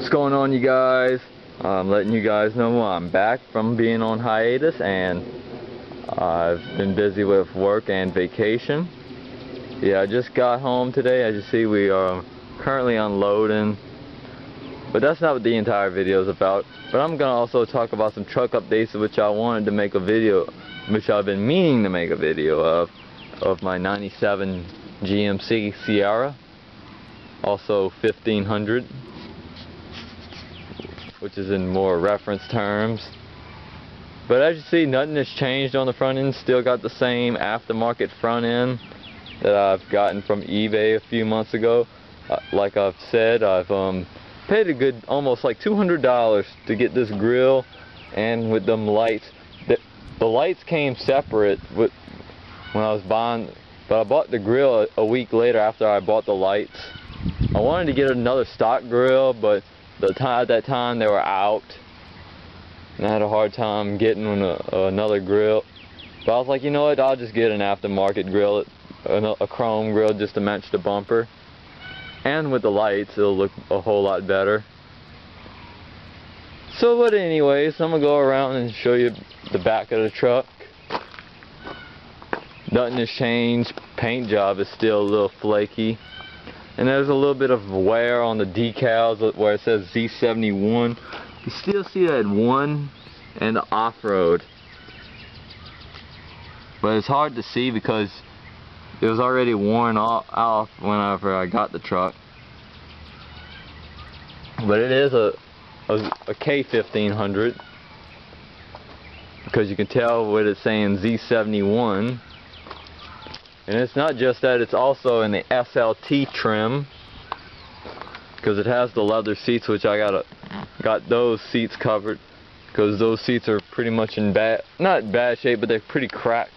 What's going on, you guys? I'm letting you guys know I'm back from being on hiatus, and I've been busy with work and vacation. Yeah, I just got home today. As you see, we are currently unloading, but that's not what the entire video is about. But I'm gonna also talk about some truck updates, which I wanted to make a video, which I've been meaning to make a video of my 97 GMC Sierra, also 1500, which is in more reference terms. But as you see, nothing has changed on the front end. Still got the same aftermarket front end that I've gotten from eBay a few months ago. Like I've said, I've paid a good, almost like $200 to get this grill and with them lights. The lights came separate when I was buying, but I bought the grill a week later after I bought the lights. I wanted to get another stock grill, but at that time they were out, and I had a hard time getting another grill. But I was like, you know what, I'll just get an aftermarket grill, a chrome grill, just to match the bumper. And with the lights, it'll look a whole lot better. So, but anyways, I'm gonna go around and show you the back of the truck. Nothing has changed. Paint job is still a little flaky. And there's a little bit of wear on the decals where it says Z71. You still see that one and the off-road. But it's hard to see because it was already worn off whenever I got the truck. But it is a K1500, because you can tell what it's saying, Z71. And it's not just that, it's also in the SLT trim, because it has the leather seats, which I got those seats covered, because those seats are pretty much in not bad shape, but they're pretty cracked.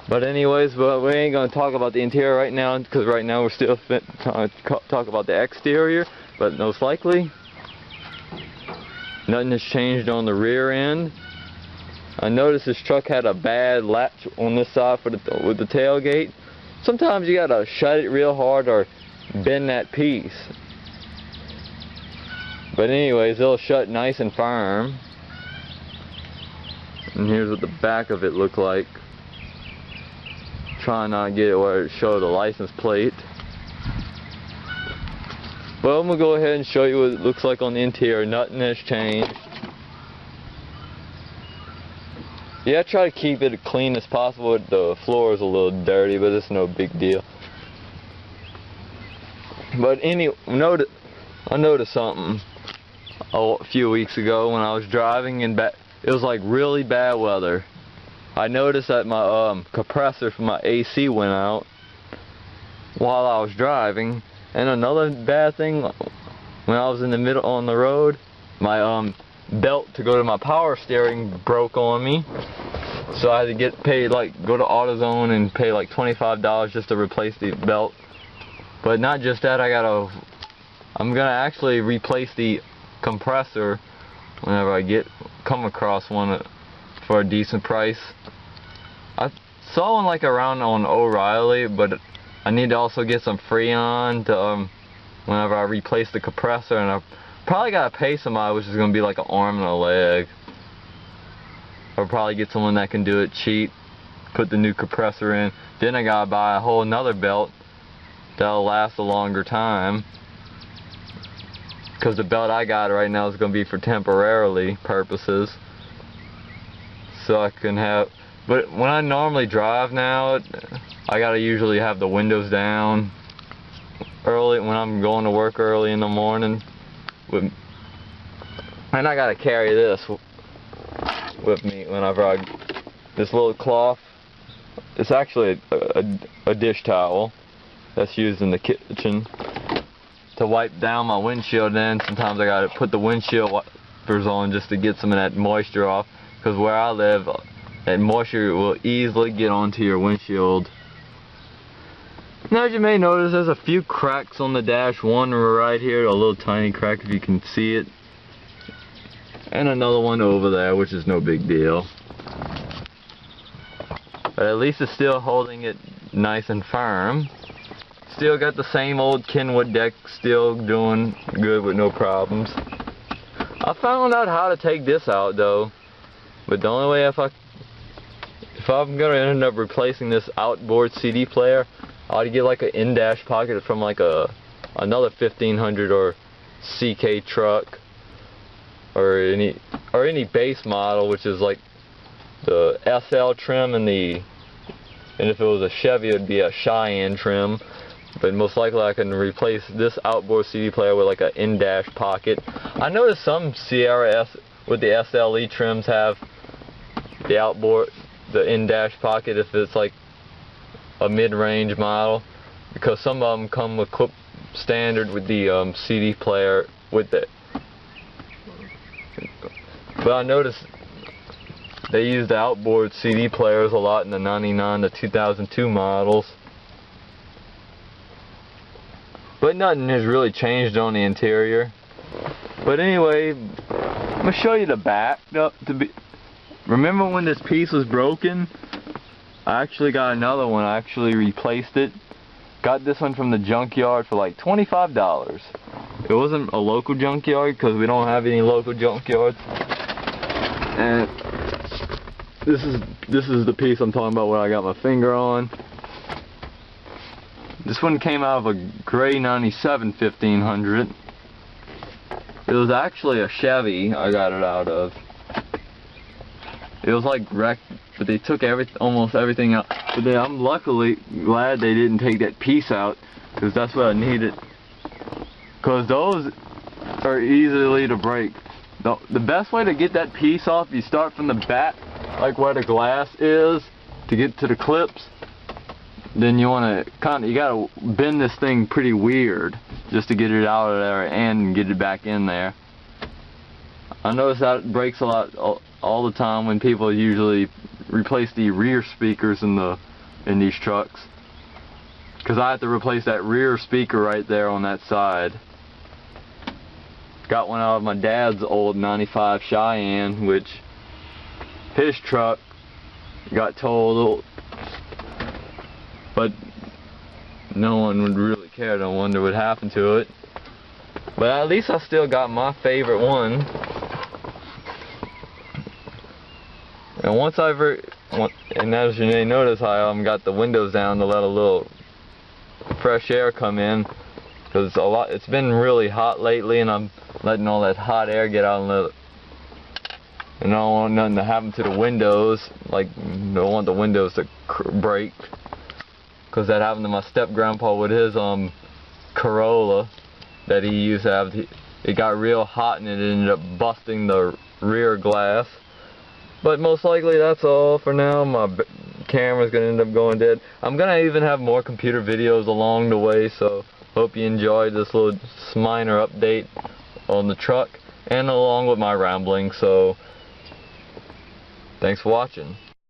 But anyways, we ain't gonna talk about the interior right now, because right now we're still trying to talk about the exterior. But most likely, nothing has changed on the rear end. I noticed this truck had a bad latch on this side with the tailgate. Sometimes you gotta shut it real hard or bend that piece. But anyways, it'll shut nice and firm. And here's what the back of it looked like. Trying not to get it where it showed the license plate. Well, I'm gonna go ahead and show you what it looks like on the interior. Nothing has changed. Yeah, I try to keep it as clean as possible. The floor is a little dirty, but it's no big deal. But I noticed something a few weeks ago when I was driving, and it was like really bad weather. I noticed that my compressor for my AC went out while I was driving. And another bad thing, when I was in the middle on the road, my belt to go to my power steering broke on me. So I had to go to AutoZone and pay like $25 just to replace the belt. But not just that, I'm gonna actually replace the compressor whenever I come across one for a decent price. I saw one like around on O'Reilly, but I need to also get some Freon to whenever I replace the compressor, and I probably gotta pay somebody, which is gonna be like an arm and a leg. I'll probably get someone that can do it cheap, put the new compressor in. Then I gotta buy a whole another belt that'll last a longer time, because the belt I got right now is gonna be for temporarily purposes, so I can have. But when I normally drive now, I gotta usually have the windows down early when I'm going to work early in the morning. And I gotta carry this with me whenever this little cloth. It's actually a dish towel that's used in the kitchen to wipe down my windshield. Then sometimes I gotta put the windshield wipers on just to get some of that moisture off, because where I live, that moisture will easily get onto your windshield. Now, as you may notice, there's a few cracks on the dash. One right here, a little tiny crack if you can see it, and another one over there, which is no big deal. But at least it's still holding it nice and firm. still got the same old Kenwood deck, still doing good with no problems. I found out how to take this out though, but the only way if I'm gonna end up replacing this outboard CD player, I ought to get like an in-dash pocket from like another 1500 or CK truck, or any base model, which is like the SL trim, and if it was a Chevy, it would be a Cheyenne trim. But most likely I can replace this outboard CD player with like an in-dash pocket. I noticed some Sierra S with the SLE trims have the in-dash pocket if it's like a mid-range model, because some of them come with clip standard with the CD player with it. But I noticed they use the outboard CD players a lot in the 99 to 2002 models. But nothing has really changed on the interior. But anyway, I'm going to show you the back. Remember when this piece was broken? I actually got another one. I actually replaced it. Got this one from the junkyard for like $25. It wasn't a local junkyard because we don't have any local junkyards. And this is the piece I'm talking about where I got my finger on. This one came out of a gray 97 1500. It was actually a Chevy I got it out of. It was like wrecked, but they took almost everything out. But then I'm luckily glad they didn't take that piece out, because that's what I needed. Because those are easily to break. The best way to get that piece off, you start from the back, like where the glass is, to get to the clips. Then you want to you gotta bend this thing pretty weird just to get it out of there and get it back in there. I notice that breaks a lot all the time when people usually replace the rear speakers in these trucks, because I have to replace that rear speaker right there on that side. Got one out of my dad's old 95 Cheyenne, which his truck got totaled, but no one would really care. No wonder what happened to it. But at least I still got my favorite one. And once and as you may notice, I got the windows down to let a little fresh air come in, because it's been really hot lately, and I'm letting all that hot air get out and I don't want nothing to happen to the windows. Like, I don't want the windows to break, because that happened to my step-grandpa with his Corolla that he used to have. It got real hot and it ended up busting the rear glass. But most likely that's all for now. My camera's going to end up going dead. I'm going to even have more computer videos along the way, so hope you enjoyed this little minor update on the truck and along with my rambling. So thanks for watching.